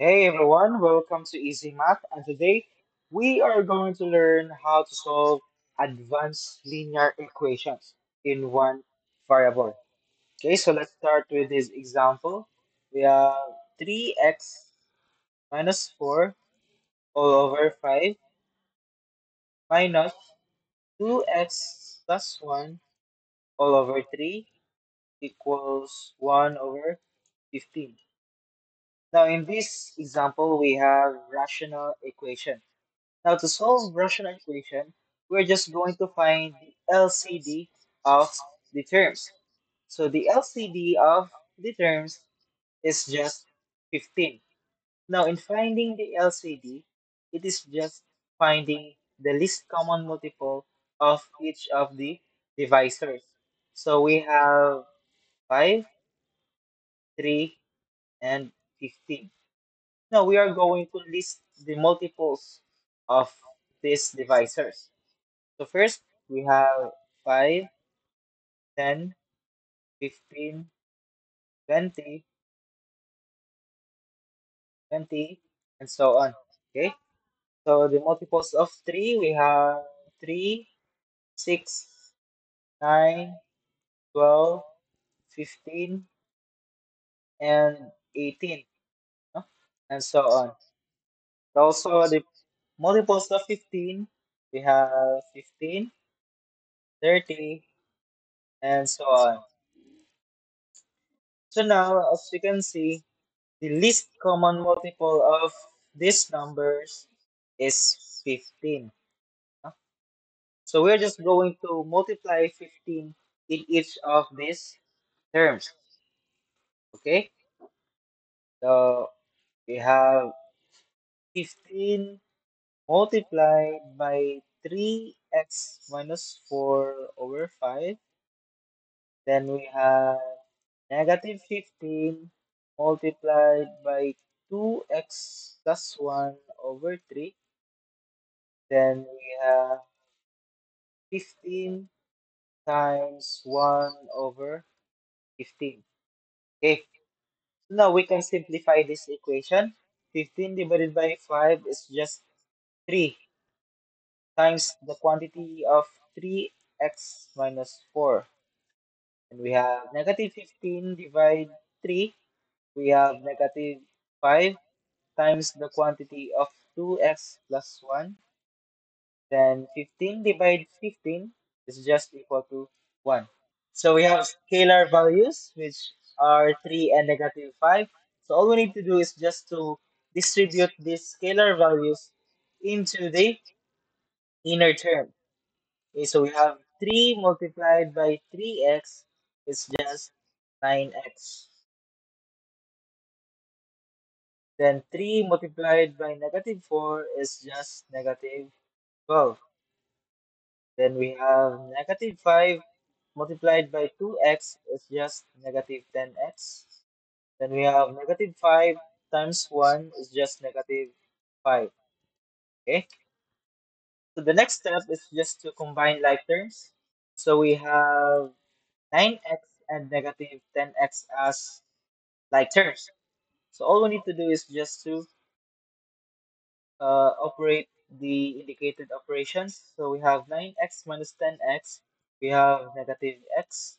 Hey everyone, welcome to Easy Math, and today we are going to learn how to solve advanced linear equations in one variable. Okay, so let's start with this example. We have 3x minus 4 all over 5 minus 2x plus 1 all over 3 equals 1 over 15. Now in this example, we have rational equation. Now, to solve rational equation, we're just going to find the LCD of the terms. So the LCD of the terms is just 15. Now, in finding the LCD, it is just finding the least common multiple of each of the divisors. So we have 5, 3, and 15. Now, we are going to list the multiples of these divisors. So first, we have 5, 10, 15, 20, 20, and so on. Okay, so the multiples of 3, we have 3, 6, 9, 12, 15, and 18, no? And so on. Also, the multiples of 15, we have 15, 30, and so on. So now, as you can see, the least common multiple of these numbers is 15. Huh? So we're just going to multiply 15 in each of these terms. Okay? So we have 15 multiplied by 3x minus 4 over 5. Then we have negative 15 multiplied by 2x plus 1 over 3. Then we have 15 times 1 over 15. Okay, so now we can simplify this equation. 15 divided by 5 is just 3 times the quantity of 3x minus 4. And we have negative 15 divided 3. We have negative 5 times the quantity of 2x plus 1. Then 15 divided 15 is just equal to 1. So we have scalar values, which are 3 and negative 5. So all we need to do is just to distribute these scalar values into the inner term. Okay, so we have 3 multiplied by 3x is just 9x. Then 3 multiplied by negative 4 is just negative 12. Then we have negative 5 multiplied by 2x is just negative 10x. Then we have negative 5 times 1 is just negative 5. Okay, so the next step is just to combine like terms. So we have 9x and negative 10x as like terms. So all we need to do is just to operate the indicated operations. So we have 9x minus 10x. We have negative x.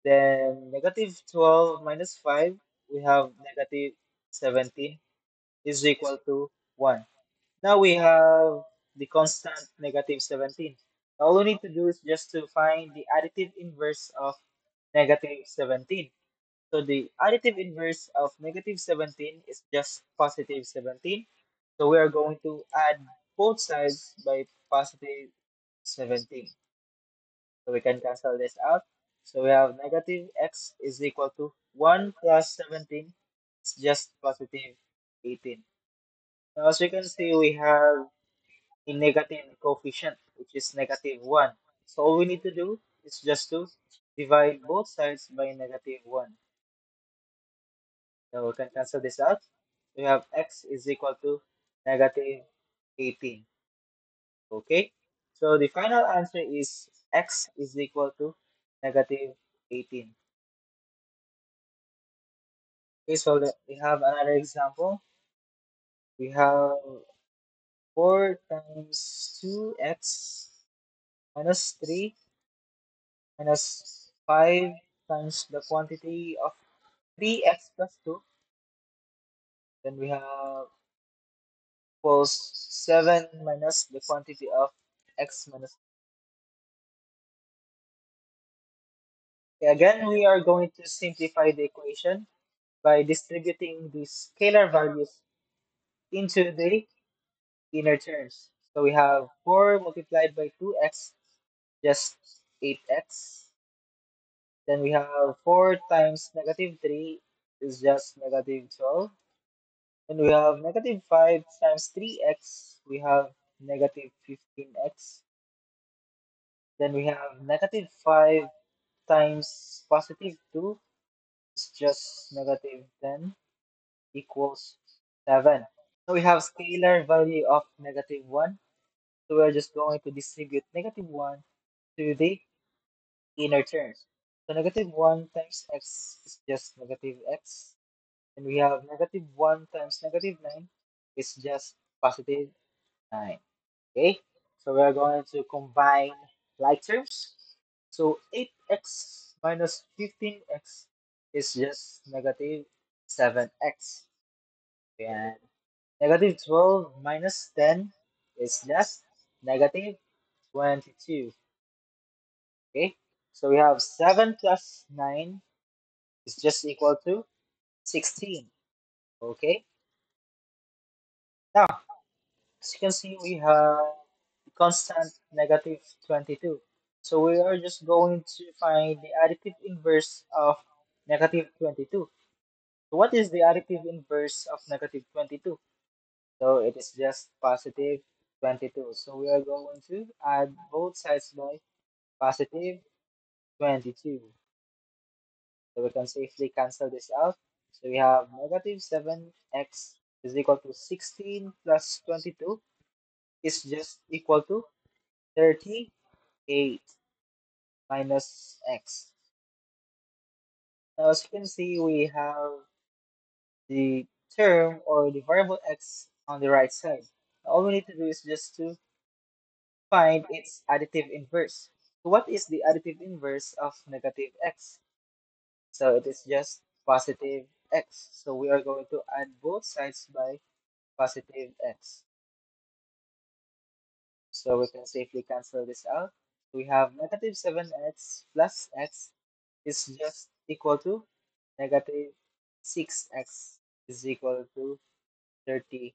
Then negative 12 minus 5. We have negative 17 is equal to 1. Now we have the constant negative 17. All we need to do is just to find the additive inverse of negative 17. So the additive inverse of negative 17 is just positive 17. So we are going to add both sides by positive 17. So we can cancel this out. So we have negative x is equal to 1 plus 17. It's just positive 18. Now, as you can see, we have a negative coefficient, which is negative 1. So all we need to do is just to divide both sides by negative 1. So we can cancel this out. We have x is equal to negative 18. Okay, so the final answer is x is equal to negative 18. Okay, so we have another example. We have 4 times 2x minus 3 minus 5 times the quantity of 3x plus 2. Then we have equals 7 minus the quantity of x minus. Okay, again, we are going to simplify the equation by distributing the scalar values into the inner terms. So we have 4 multiplied by 2x, just 8x. Then we have 4 times negative 3 is just negative 12. Then we have negative 5 times 3x, we have negative 15x. Then we have negative 5 times positive 2 is just negative 10 equals 7. So we have scalar value of negative 1. So we're just going to distribute negative 1 to the inner terms. So negative 1 times x is just negative x. And we have negative 1 times negative 9 is just positive 9. Okay, so we're going to combine like terms. So 8x minus 15x is just negative 7x. And negative 12 minus 10 is just negative 22. Okay, so we have 7 plus 9 is just equal to 16. Okay, now as you can see, we have constant negative 22. So we are just going to find the additive inverse of negative 22. So what is the additive inverse of negative 22? So it is just positive 22. So we are going to add both sides by positive 22. So we can safely cancel this out. So we have negative 7x is equal to 16 plus 22 is just equal to 38 minus x. Now, as you can see, we have the term or the variable x on the right side. All we need to do is just to find its additive inverse. So what is the additive inverse of negative x? So it is just positive x. So we are going to add both sides by positive x. So we can safely cancel this out. We have negative 7x plus x is just equal to negative 6x is equal to 38.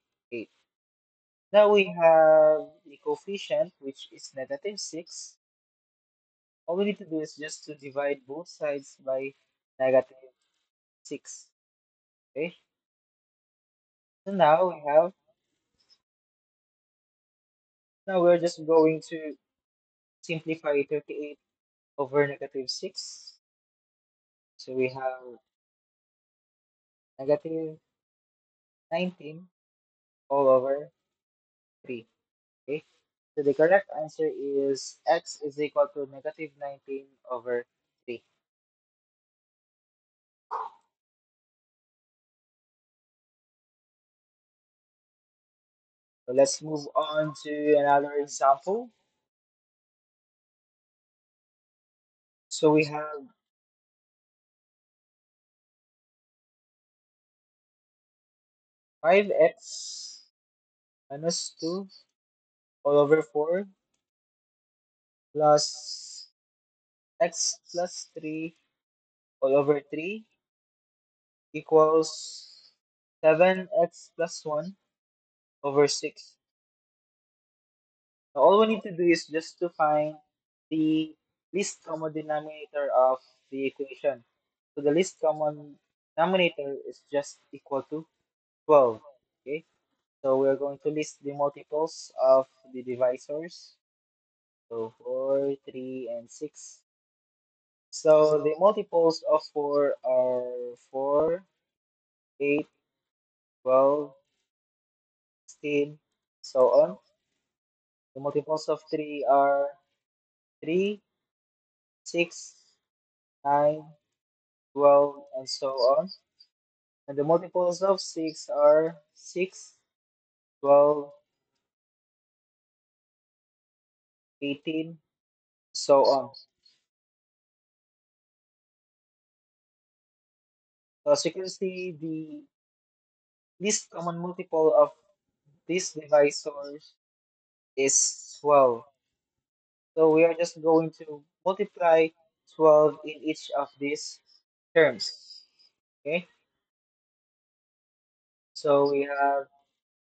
Now we have the coefficient, which is negative 6. All we need to do is just to divide both sides by negative 6. Okay, so now we're just going to simplify 38 over negative 6. So we have negative 19 all over 3. Okay, so the correct answer is x is equal to negative 19 over 3. So let's move on to another example. So we have 5x minus 2 all over 4 plus x plus 3 all over 3 equals 7x plus 1 over 6. So all we need to do is just to find the least common denominator of the equation. So the least common denominator is just equal to 12. Okay, so we're going to list the multiples of the divisors. So 4, 3, and 6. So the multiples of 4 are 4, 8, 12, 16, so on. The multiples of 3 are 3, 6, 9, 12, and so on. And the multiples of 6 are 6, 12, 18, so on. So as you can see, the least common multiple of these divisors is 12. So we are just going to multiply 12 in each of these terms. Okay, so we have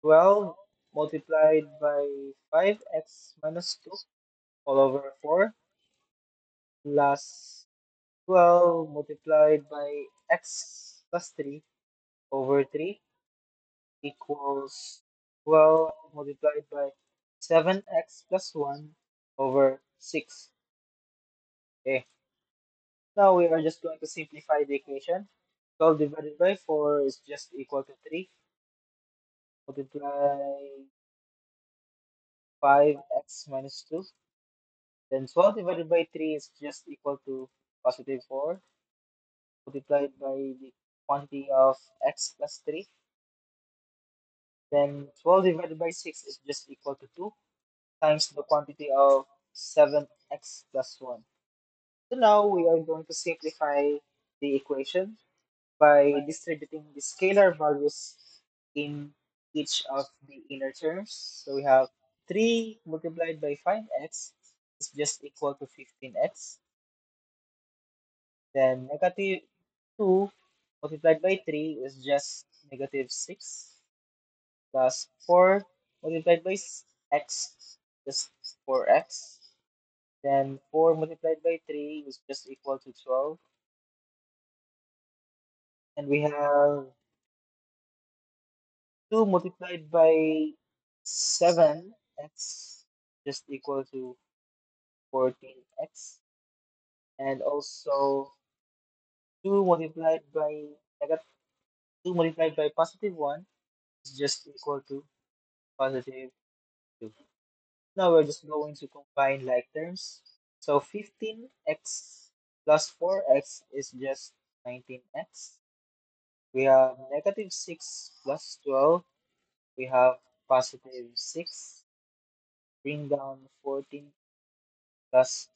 12 multiplied by 5x minus 2 all over 4 plus 12 multiplied by x plus 3 over 3 equals 12 multiplied by 7x plus 1 over 6. Okay, now we are just going to simplify the equation. 12 divided by 4 is just equal to 3. Multiply 5x minus 2. Then 12 divided by 3 is just equal to positive 4. Multiplied by the quantity of x plus 3. Then 12 divided by 6 is just equal to 2 times the quantity of 7x plus 1. So now we are going to simplify the equation by distributing the scalar values in each of the inner terms. So we have 3 multiplied by 5x is just equal to 15x. Then negative 2 multiplied by 3 is just negative 6 plus 4 multiplied by x just 4x. Then 4 multiplied by 3 is just equal to 12. And we have 2 multiplied by 7x just equal to 14x. And also 2 multiplied by negative 2 multiplied by positive 1 is just equal to positive 2. Now we're just going to combine like terms. So 15x plus 4x is just 19x. We have negative 6 plus 12. We have positive 6. Bring down 14 plus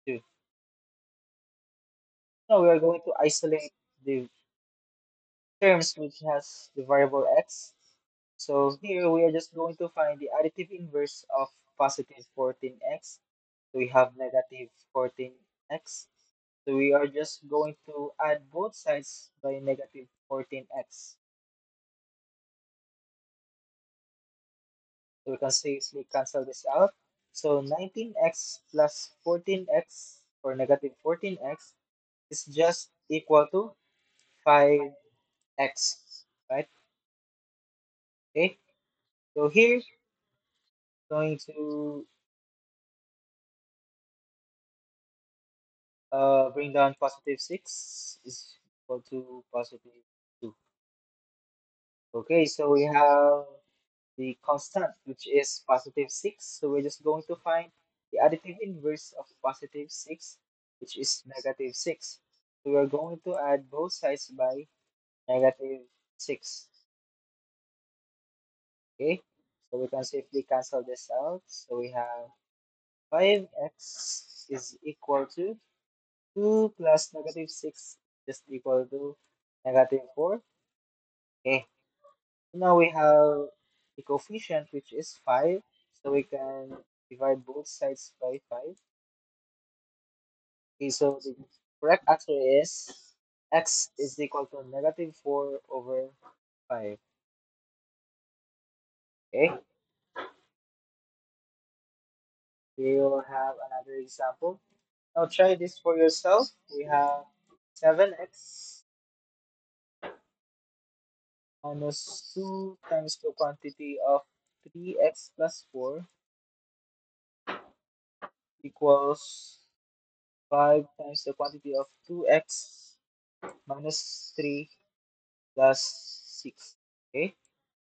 2. Now we are going to isolate the terms which has the variable x. So here we are just going to find the additive inverse of positive 14x. So we have negative 14x. So we are just going to add both sides by negative 14x. So we can safely cancel this out. So 19x plus 14x or negative 14x is just equal to 5x, right? Okay, so here going to bring down positive 6 is equal to positive 2. Okay, so we have the constant, which is positive 6. So we're just going to find the additive inverse of positive 6, which is negative 6. So we're going to add both sides by negative 6. Okay, so we can safely cancel this out. So we have 5x is equal to 2 plus negative 6 just equal to negative 4. Okay, now we have the coefficient, which is 5. So we can divide both sides by 5. Okay, so the correct answer is x is equal to negative 4 over 5. Okay, we will have another example. Now try this for yourself. We have 7x minus 2 times the quantity of 3x plus 4 equals 5 times the quantity of 2x minus 3 plus 6. Okay,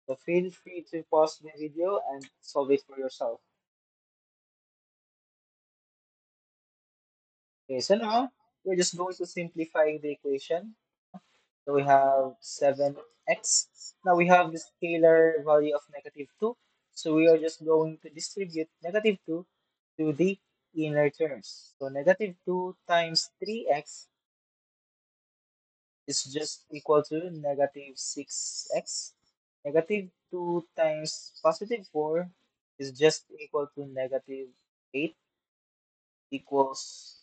so feel free to pause the video and solve it for yourself. Okay, so now we're just going to simplify the equation. So we have 7x Now we have the scalar value of negative 2. So we are just going to distribute negative 2 to the inner terms. So negative 2 times 3x is just equal to negative 6x. Negative 2 times positive 4 is just equal to negative 8 equals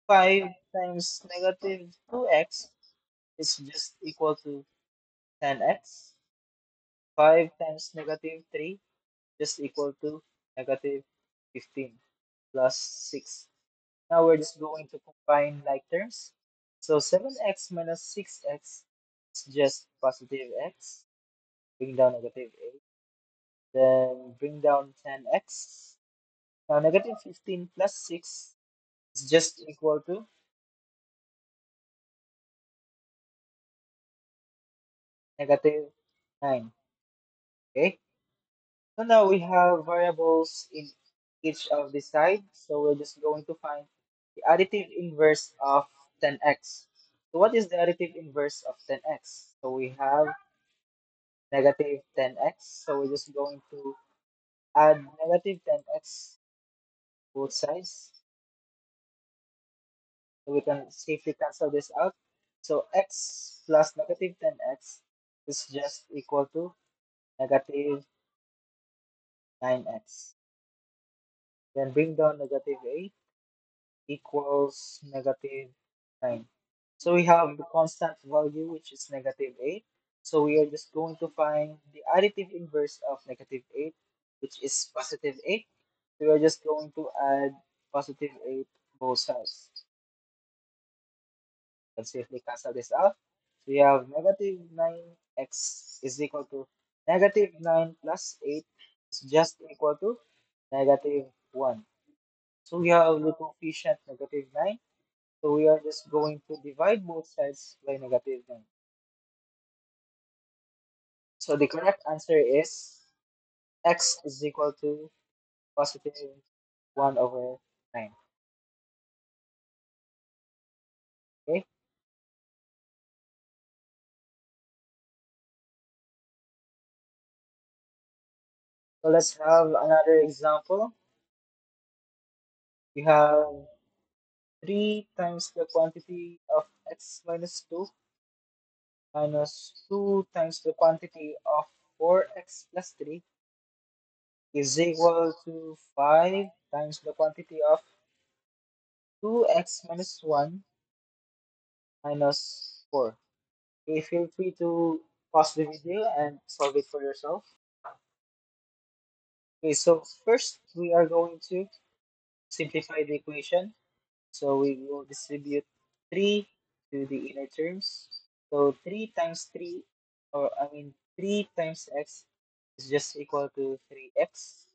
5 times negative 2x is just equal to 10x. 5 times negative 3 just equal to negative 15 plus 6. Now we're just going to combine like terms. So 7x minus 6x is just positive x. Bring down negative 8. Then bring down 10x. Now negative 15 plus 6 is just equal to negative 9. Okay. So now we have variables in each of the side. So we're just going to find the additive inverse of 10x. So what is the additive inverse of 10x? So we have negative 10x. So we're just going to add negative 10x both sides. So we can safely cancel this out. So x plus negative 10x is just equal to negative 9x. Then bring down negative 8 equals negative 9. So we have the constant value, which is negative 8. So we are just going to find the additive inverse of negative 8, which is positive 8. So we are just going to add positive 8 both sides. Let's safely cancel this out. So we have negative 9x is equal to negative 9 plus 8 is just equal to negative 1. So we have the coefficient negative 9. So we are just going to divide both sides by negative 9. So the correct answer is x is equal to positive 1 over 9. Okay, so let's have another example. We have 3 times the quantity of x minus 2 minus 2 times the quantity of 4x plus 3 is equal to 5 times the quantity of 2x minus 1 minus 4. Okay, feel free to pause the video and solve it for yourself. Okay, so first we are going to simplify the equation. So we will distribute 3 to the inner terms. So 3 times 3, or I mean 3 times x is just equal to 3x.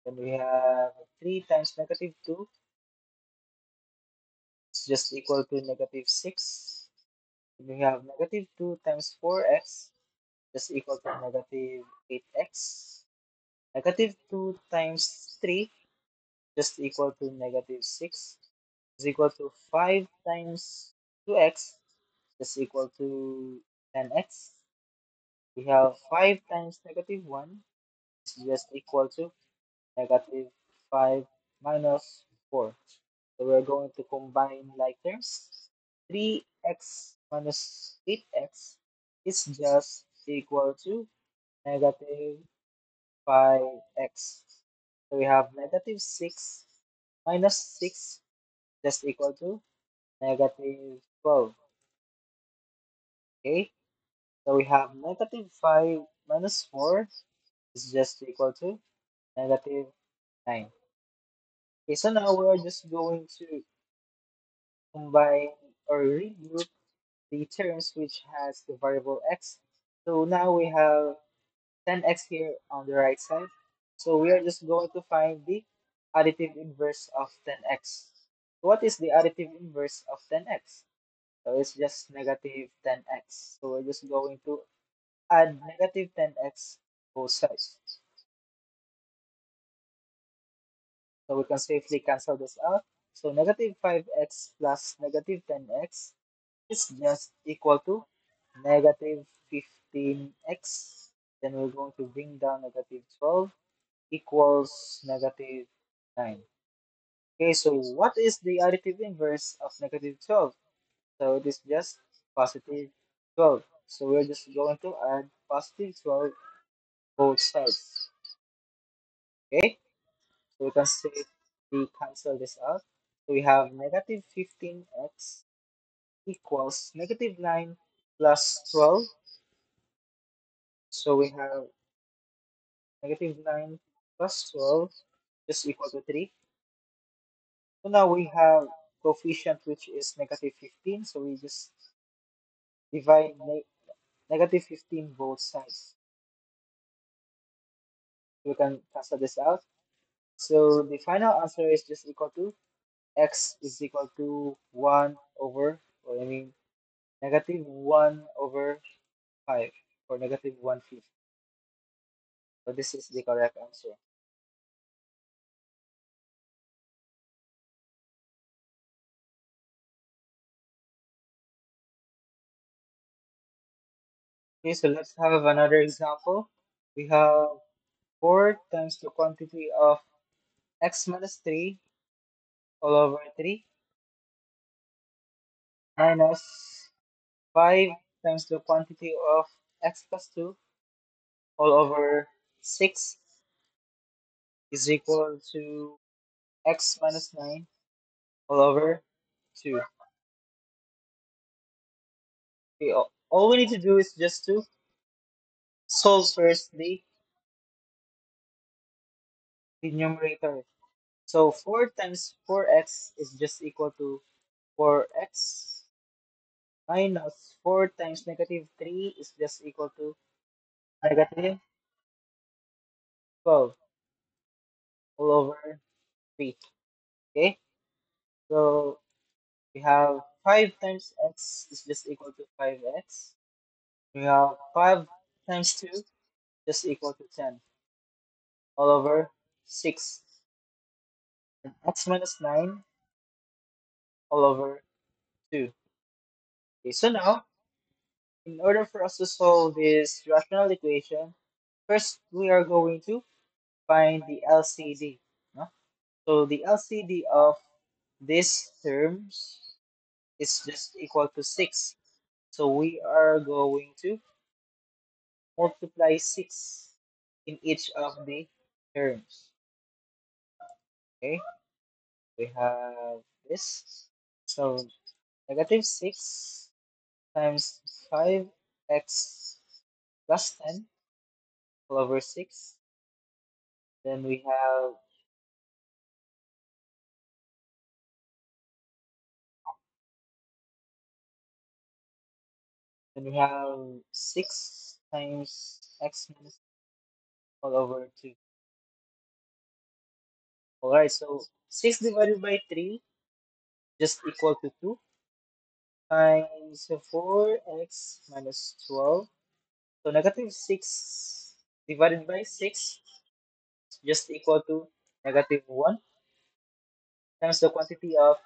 Then we have 3 times negative 2 is just equal to negative 6. Then we have negative 2 times 4x is equal to negative 8x. Negative 2 times 3 just equal to negative 6 is equal to 5 times 2x is equal to 10x. We have 5 times negative 1 is just equal to negative 5 minus 4. So we're going to combine like terms. 3x minus 8x is just equal to negative 5x. So we have negative 6 minus 6 just equal to negative 12. Okay, so we have negative 5 minus 4 is just equal to negative 9. Okay, so now we're just going to combine or regroup the terms which has the variable x. So now we have 10x here on the right side. So we are just going to find the additive inverse of 10x. What is the additive inverse of 10x? So it's just negative 10x. So we're just going to add negative 10x both sides. So we can safely cancel this out. So negative 5x plus negative 10x is just equal to negative 15x. Then we're going to bring down negative 12 equals negative 9. Okay, so what is the additive inverse of negative 12? So it is just positive 12. So we're just going to add positive 12 both sides. Okay, so we can safely cancel this out. So we have negative 15x equals negative 9 plus 12. So we have negative 9 plus 12 is equal to 3. So now we have coefficient which is negative 15. So we just divide negative 15 both sides. We can cancel this out. So the final answer is just equal to x is equal to 1 over, or I mean negative 1 over 5, or negative 1/5. So this is the correct answer. Okay, so let's have another example. We have 4 times the quantity of x minus 3 all over 3 minus 5 times the quantity of x plus 2 all over 6 is equal to x minus 9 all over 2. Okay, all we need to do is just to solve first the numerator. So 4 times 4x is just equal to 4x minus 4 times negative 3 is just equal to negative 12 all over 3. Okay, so we have 5 times x is just equal to 5x. We have 5 times 2 just equal to 10 all over 6. And x minus 9 all over 2. Okay, so now, in order for us to solve this rational equation, first we are going to find the LCD. No? So the LCD of these terms is just equal to 6. So we are going to multiply 6 in each of the terms. Okay, we have this. So negative 6 times 5x plus 10 all over 6. Then we have 6 times x minus all over 2. Alright, so 6 divided by 3 just equal to 2 times 4x minus 12. So negative 6 divided by 6 just equal to negative 1 times the quantity of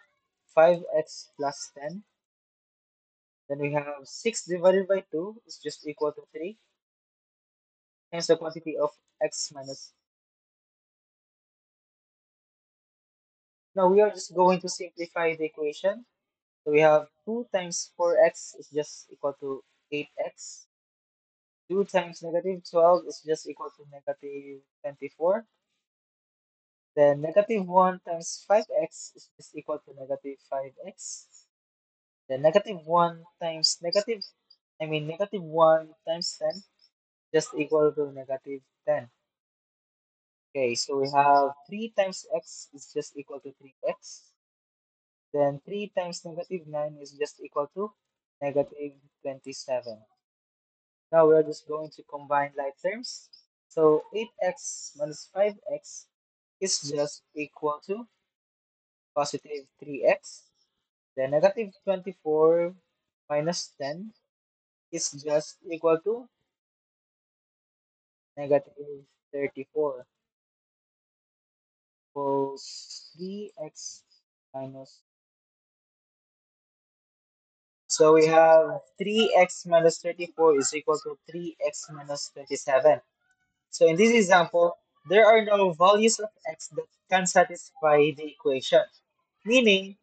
5x plus 10. Then we have 6 divided by 2 is just equal to 3 times the quantity of x minus. Now we are just going to simplify the equation. So we have 2 times 4x is just equal to 8x. 2 times negative 12 is just equal to negative 24. Then negative 1 times 5x is just equal to negative 5x. Then negative 1 times negative 1 times 10 just equal to negative 10. Okay, so we have 3 times x is just equal to 3x. Then 3 times negative 9 is just equal to negative 27. Now we're just going to combine like terms. So 8x minus 5x is just equal to positive 3x. Then negative 24 minus 10 is just equal to negative 34 equals 3x minus So we have 3x minus 34 is equal to 3x minus 27. So in this example, there are no values of x that can satisfy the equation, meaning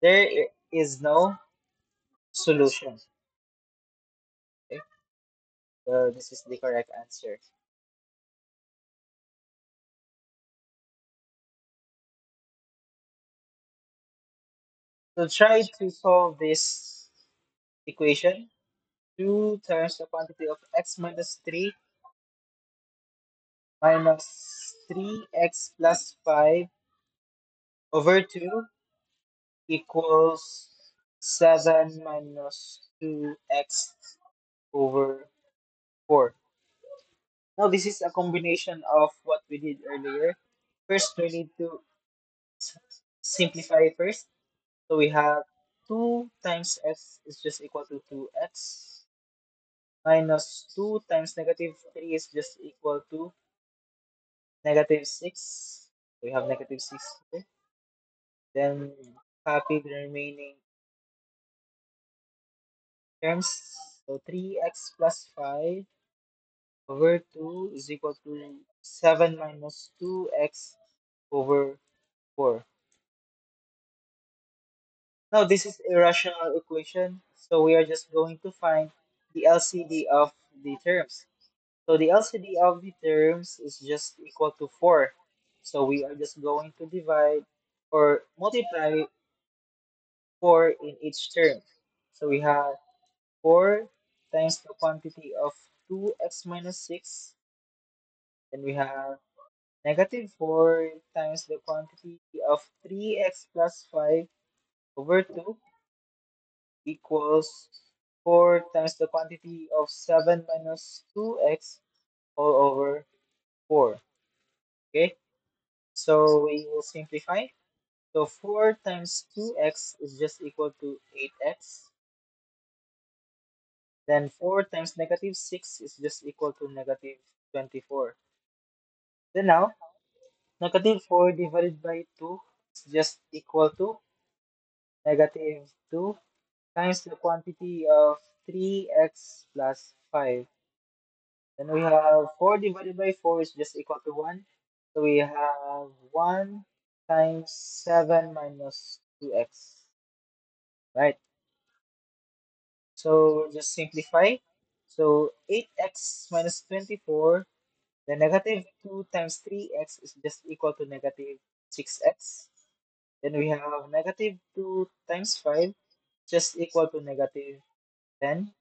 there is no solution. Okay? So this is the correct answer. So try to solve this equation. 2 times the quantity of x minus 3 minus 3x plus 5 over 2 equals 7 minus 2x over 4. Now, this is a combination of what we did earlier. First, we need to simplify first. So we have 2 times x is just equal to 2x minus 2 times negative 3 is just equal to negative 6. We have negative 6 here. Then copy the remaining terms. So 3x plus 5 over 2 is equal to 7 minus 2x over 4. Now this is a rational equation, so we are just going to find the LCD of the terms. So the LCD of the terms is just equal to 4. So we are just going to divide or multiply 4 in each term. So we have 4 times the quantity of 2x minus 6. Then we have negative 4 times the quantity of 3x plus 5 over 2 equals 4 times the quantity of 7 minus 2x all over 4. Okay, so we will simplify. So 4 times 2x is just equal to 8x. Then 4 times negative 6 is just equal to negative 24. Then now, negative 4 divided by 2 is just equal to negative 2 times the quantity of 3x plus 5. Then we have 4 divided by 4 is just equal to 1. So we have 1 times 7 minus 2x. Right? So just simplify. So 8x minus 24, the negative 2 times 3x is just equal to negative 6x. Then we have negative 2 times 5 just equal to negative 10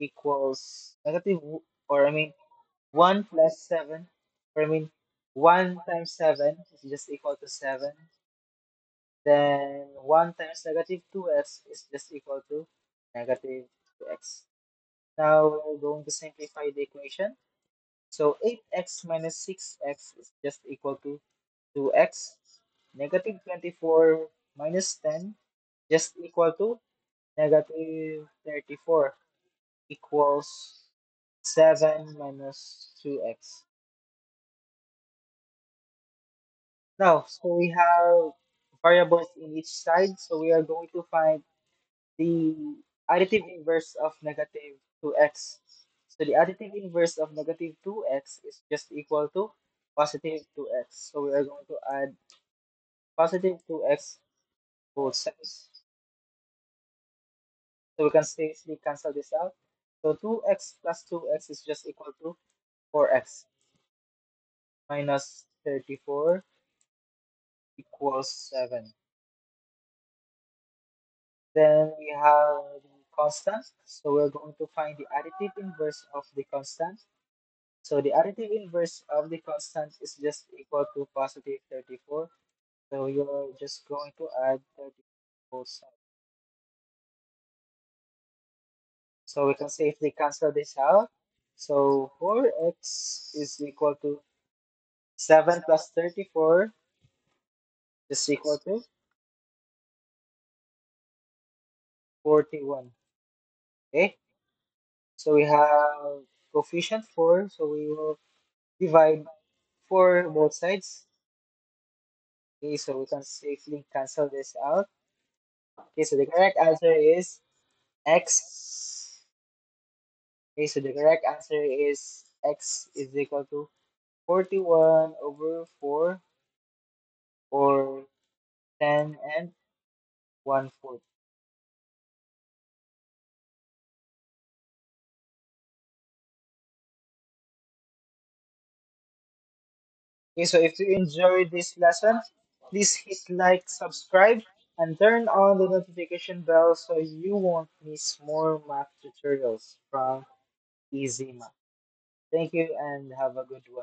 equals negative, or I mean 1 plus 7, or I mean 1 times 7 is just equal to 7. Then 1 times negative 2x is just equal to negative 2x. Now we're going to simplify the equation. So 8x minus 6x is just equal to 2x. Negative 24 minus 10 just equal to negative 34 equals 7 minus 2x. Now, so we have variables in each side. So we are going to find the additive inverse of negative 2x. So the additive inverse of negative 2x is just equal to positive 2x. So we are going to add positive 2x both sides. So we can safely cancel this out. So 2x plus 2x is just equal to 4x minus 34 equals 7. Then we have the constant. So we're going to find the additive inverse of the constant. So the additive inverse of the constant is just equal to positive 34. So you're just going to add 34 both sides. So we can safely cancel this out. So 4x is equal to 7 plus 34 is equal to 41. Okay, so we have coefficient 4, so we will divide 4 both sides. Okay, so we can safely cancel this out. Okay, so the correct answer is x. Okay, so the correct answer is x is equal to 41 over 4 or 10 and 1/4. Okay, so if you enjoyed this lesson, please hit like, subscribe, and turn on the notification bell so you won't miss more math tutorials from Easy Math. Thank you and have a good one.